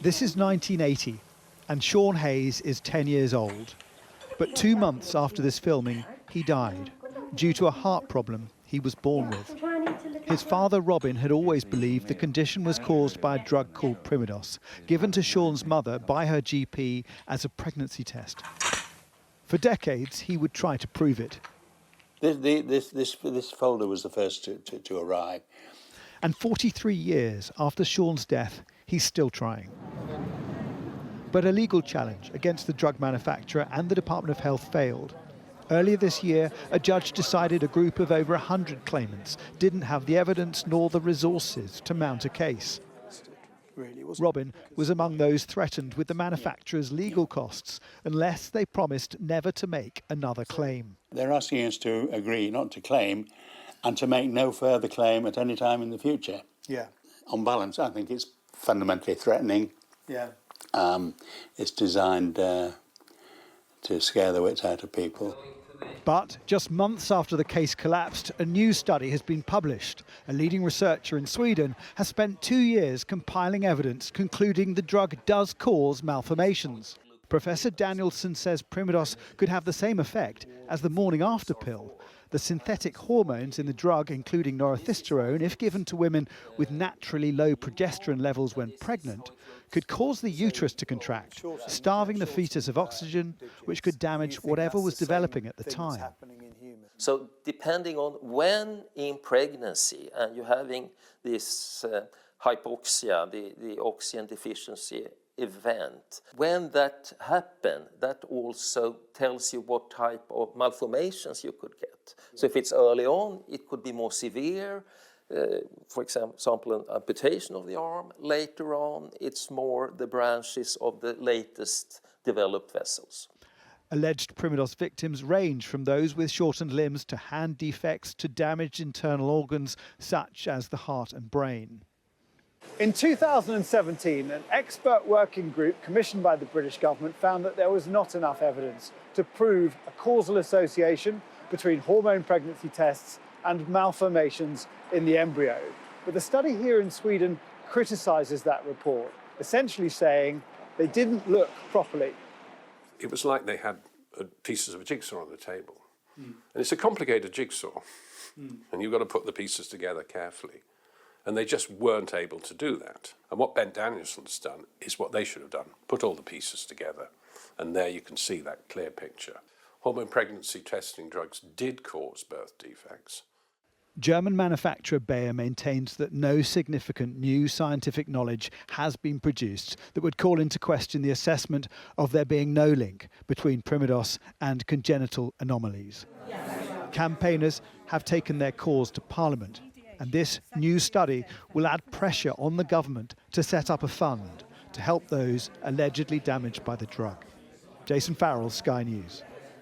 This is 1980, and Sean Hayes is 10 years old. But 2 months after this filming, he died due to a heart problem he was born with. His father, Robin, had always believed the condition was caused by a drug called Primodos, given to Sean's mother by her GP as a pregnancy test. For decades, he would try to prove it. This folder was the first to arrive. And 43 years after Sean's death, he's still trying. But a legal challenge against the drug manufacturer and the Department of Health failed. Earlier this year, a judge decided a group of over 100 claimants didn't have the evidence nor the resources to mount a case. Robin was among those threatened with the manufacturer's legal costs unless they promised never to make another claim. They're asking us to agree not to claim and to make no further claim at any time in the future. Yeah. On balance, I think it's fundamentally threatening. Yeah. It's designed to scare the wits out of people. But just months after the case collapsed, a new study has been published. A leading researcher in Sweden has spent 2 years compiling evidence concluding the drug does cause malformations. Professor Danielson says Primodos could have the same effect as the morning after pill. The synthetic hormones in the drug, including norethisterone, if given to women with naturally low progesterone levels when pregnant, could cause the uterus to contract, starving the fetus of oxygen, which could damage whatever was developing at the time. So depending on when in pregnancy and you're having this hypoxia, the oxygen deficiency event, when that happens, that also tells you what type of malformations you could get. So if it's early on, it could be more severe. For example, an amputation of the arm. Later on, it's more the branches of the latest developed vessels. Alleged Primodos victims range from those with shortened limbs to hand defects to damaged internal organs such as the heart and brain. In 2017, an expert working group commissioned by the British government found that there was not enough evidence to prove a causal association between hormone pregnancy tests and malformations in the embryo. But the study here in Sweden criticises that report, essentially saying they didn't look properly. It was like they had pieces of a jigsaw on the table. And it's a complicated jigsaw, and you've got to put the pieces together carefully. And they just weren't able to do that. And what Ben Danielson's done is what they should have done, put all the pieces together. And there you can see that clear picture. Hormone pregnancy testing drugs did cause birth defects. German manufacturer Bayer maintains that no significant new scientific knowledge has been produced that would call into question the assessment of there being no link between Primodos and congenital anomalies. Campaigners have taken their cause to Parliament, and this new study will add pressure on the government to set up a fund to help those allegedly damaged by the drug. Jason Farrell, Sky News.